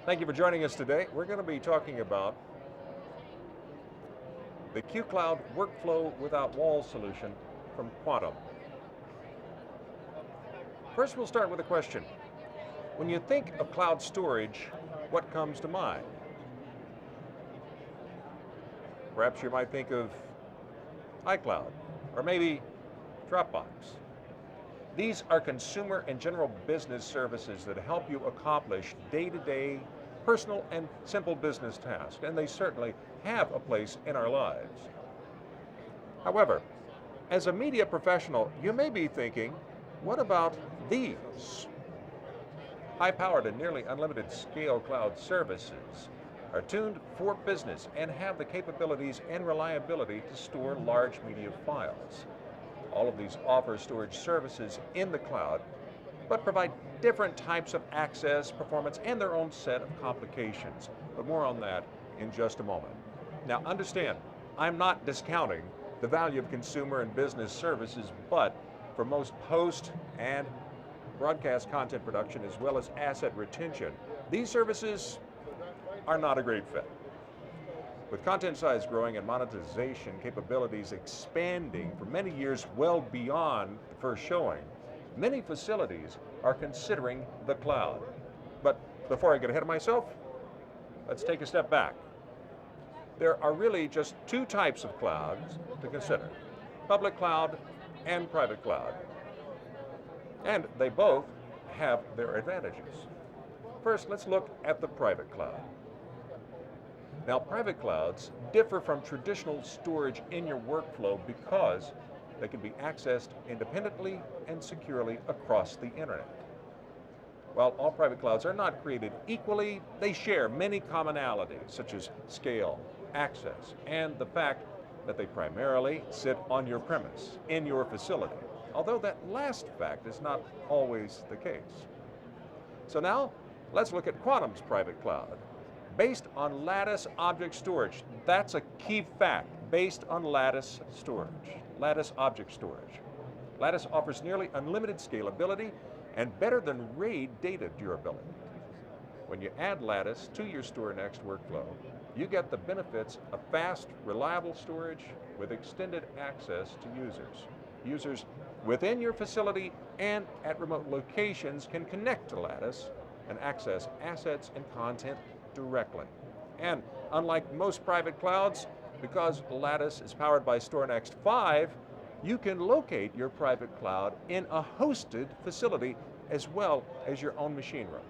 Thank you for joining us today. We're going to be talking about the QCloud Workflow Without Walls solution from Quantum. First, we'll start with a question. When you think of cloud storage, what comes to mind? Perhaps you might think of iCloud, or maybe Dropbox. These are consumer and general business services that help you accomplish day-to-day personal and simple business tasks, and they certainly have a place in our lives. However, as a media professional, you may be thinking, what about these? High-powered and nearly unlimited scale cloud services are tuned for business and have the capabilities and reliability to store large media files. All of these offer storage services in the cloud, but provide different types of access, performance, and their own set of complications. But more on that in just a moment. Now understand, I'm not discounting the value of consumer and business services, but for most post and broadcast content production as well as asset retention, these services are not a great fit. With content size growing and monetization capabilities expanding for many years well beyond the first showing, many facilities are considering the cloud. But before I get ahead of myself, let's take a step back. There are really just two types of clouds to consider, public cloud and private cloud. And they both have their advantages. First, let's look at the private cloud. Now, private clouds differ from traditional storage in your workflow because they can be accessed independently and securely across the internet. While all private clouds are not created equally, they share many commonalities such as scale, access, and the fact that they primarily sit on your premise, in your facility, although that last fact is not always the case. So now, let's look at Quantum's private cloud. Based on lattice object storage, that's a key fact, based on lattice storage, lattice object storage. Lattice offers nearly unlimited scalability and better than RAID data durability. When you add Lattice to your StoreNext workflow, you get the benefits of fast, reliable storage with extended access to users. Users within your facility and at remote locations can connect to Lattice and access assets and content directly. And unlike most private clouds, because Lattice is powered by StoreNext 5, you can locate your private cloud in a hosted facility as well as your own machine room.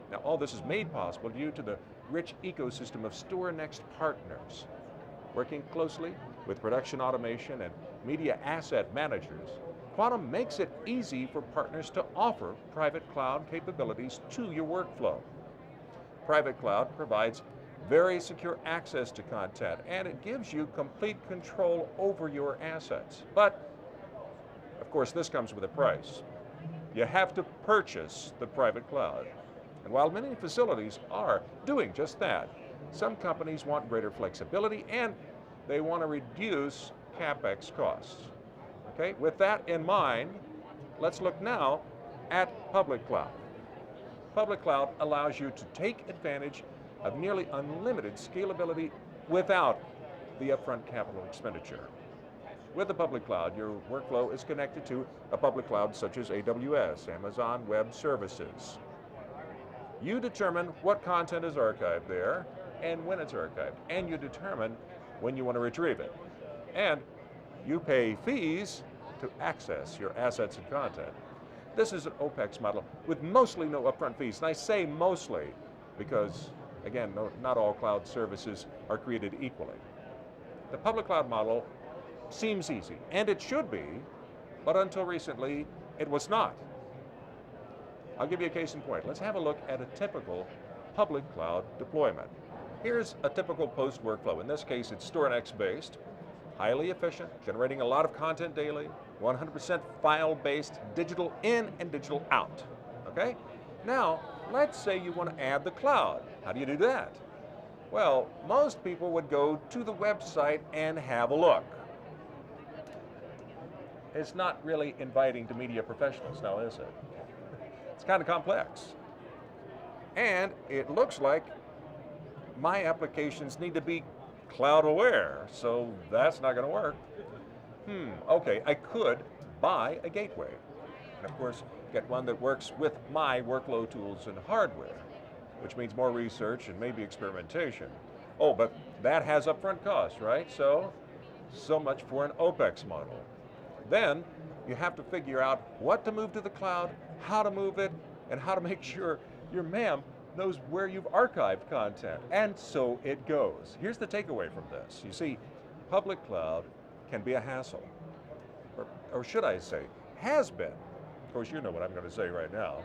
Now, all this is made possible due to the rich ecosystem of StoreNext partners. Working closely with production automation and media asset managers, Quantum makes it easy for partners to offer private cloud capabilities to your workflow. Private cloud provides very secure access to content, and it gives you complete control over your assets. But, of course, this comes with a price. You have to purchase the private cloud. And while many facilities are doing just that, some companies want greater flexibility and they want to reduce CapEx costs. Okay, with that in mind, let's look now at public cloud. Public cloud allows you to take advantage of nearly unlimited scalability without the upfront capital expenditure. With the public cloud, your workflow is connected to a public cloud such as AWS, Amazon Web Services. You determine what content is archived there and when it's archived, and you determine when you want to retrieve it. And you pay fees to access your assets and content. This is an OPEX model with mostly no upfront fees. And I say mostly because, again, not all cloud services are created equally. The public cloud model seems easy, and it should be, but until recently, it was not. I'll give you a case in point. Let's have a look at a typical public cloud deployment. Here's a typical post workflow. In this case, it's StoreNext based, highly efficient, generating a lot of content daily, 100% file-based, digital in and digital out, okay? Now, let's say you want to add the cloud. How do you do that? Well, most people would go to the website and have a look. It's not really inviting to media professionals now, is it? It's kind of complex. And it looks like my applications need to be cloud aware, so that's not going to work. Okay, I could buy a gateway. And of course, get one that works with my workflow tools and hardware, which means more research and maybe experimentation. Oh, but that has upfront costs, right? So much for an OPEX model. Then you have to figure out what to move to the cloud, how to move it, and how to make sure your MAM knows where you've archived content. And so it goes. Here's the takeaway from this. You see, public cloud can be a hassle, or should I say, has been. Of course, you know what I'm going to say right now.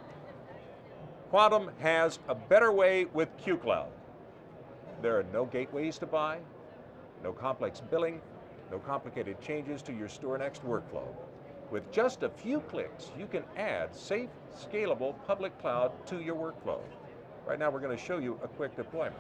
Quantum has a better way with QCloud. There are no gateways to buy, no complex billing, no complicated changes to your StoreNext workflow. With just a few clicks, you can add safe, scalable public cloud to your workflow. Right now, we're going to show you a quick deployment.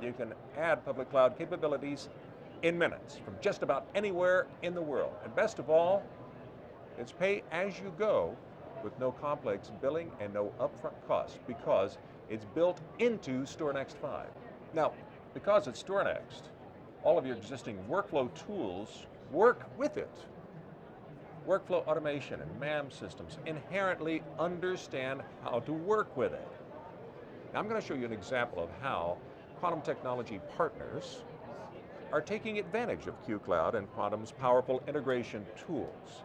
You can add public cloud capabilities in minutes from just about anywhere in the world. And best of all, it's pay as you go with no complex billing and no upfront costs because it's built into StoreNext 5. Now, because it's StoreNext, all of your existing workflow tools work with it. Workflow automation and MAM systems inherently understand how to work with it. Now, I'm going to show you an example of how Quantum technology partners are taking advantage of QCloud and Quantum's powerful integration tools.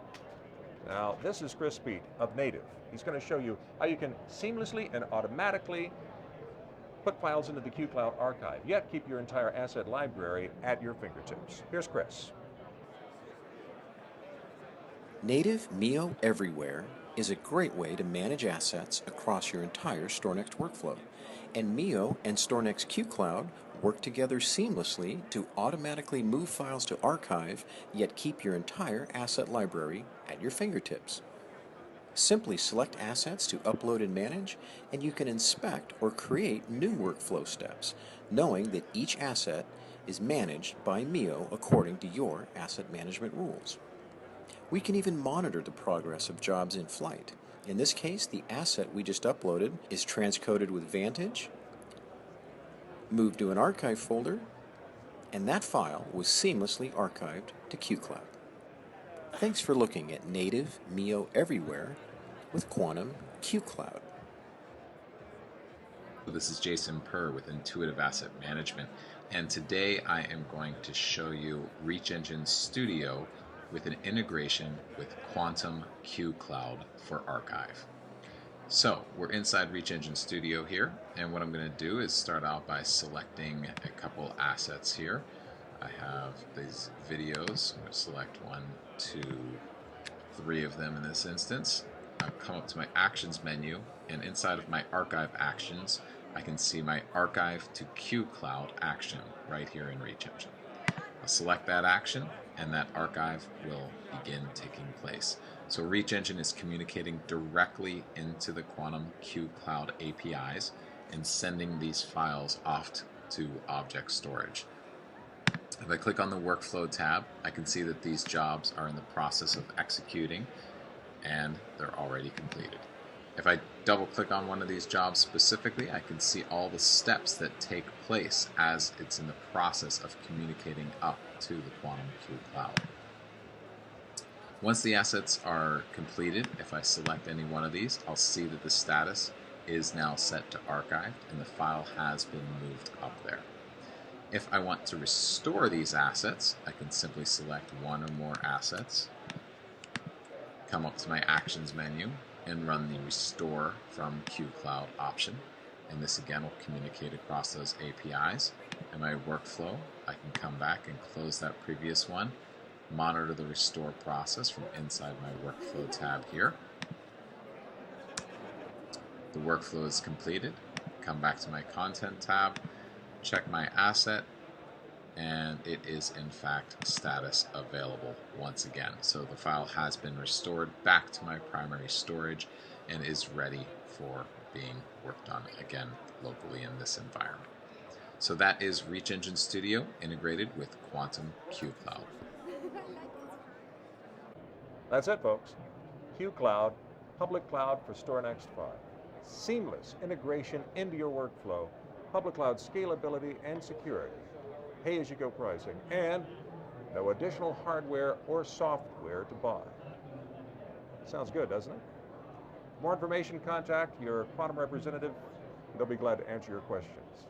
Now, this is Chris Speed of NAB. He's going to show you how you can seamlessly and automatically put files into the QCloud archive, yet keep your entire asset library at your fingertips. Here's Chris. Native Mio Everywhere is a great way to manage assets across your entire StoreNext workflow. And Mio and StoreNext QCloud work together seamlessly to automatically move files to archive, yet keep your entire asset library at your fingertips. Simply select assets to upload and manage, and you can inspect or create new workflow steps, knowing that each asset is managed by Mio according to your asset management rules. We can even monitor the progress of jobs in flight. In this case, the asset we just uploaded is transcoded with Vantage, moved to an archive folder, and that file was seamlessly archived to QCloud. Thanks for looking at Native Mio Everywhere with Quantum QCloud. This is Jason Purr with Intuitive Asset Management, and today I am going to show you Reach Engine Studio with an integration with Quantum QCloud for archive. So we're inside Reach Engine Studio here, and what I'm going to do is start out by selecting a couple assets here. I have these videos. I'm going to select 1, 2, 3 of them in this instance. I'll come up to my Actions menu, and inside of my Archive Actions, I can see my Archive to QCloud action right here in Reach Engine. I'll select that action, and that archive will begin taking place. So Reach Engine is communicating directly into the Quantum QCloud APIs and sending these files off to object storage. If I click on the Workflow tab, I can see that these jobs are in the process of executing and they're already completed. If I double click on one of these jobs specifically, I can see all the steps that take place as it's in the process of communicating up to the Quantum QCloud. Once the assets are completed, if I select any one of these, I'll see that the status is now set to archived and the file has been moved up there. If I want to restore these assets, I can simply select one or more assets, come up to my Actions menu, and run the Restore from QCloud option. And this again will communicate across those APIs. In my workflow, I can come back and close that previous one, monitor the restore process from inside my Workflow tab here. The workflow is completed. Come back to my Content tab, check my asset, and it is in fact status available once again. So the file has been restored back to my primary storage and is ready for being worked on again locally in this environment. So that is Reach Engine Studio integrated with Quantum Q Cloud. That's it, folks. Q Cloud, public cloud for StoreNext 5. Seamless integration into your workflow, public cloud scalability and security, pay-as-you-go pricing, and no additional hardware or software to buy. Sounds good, doesn't it? For more information, contact your Quantum representative. They'll be glad to answer your questions.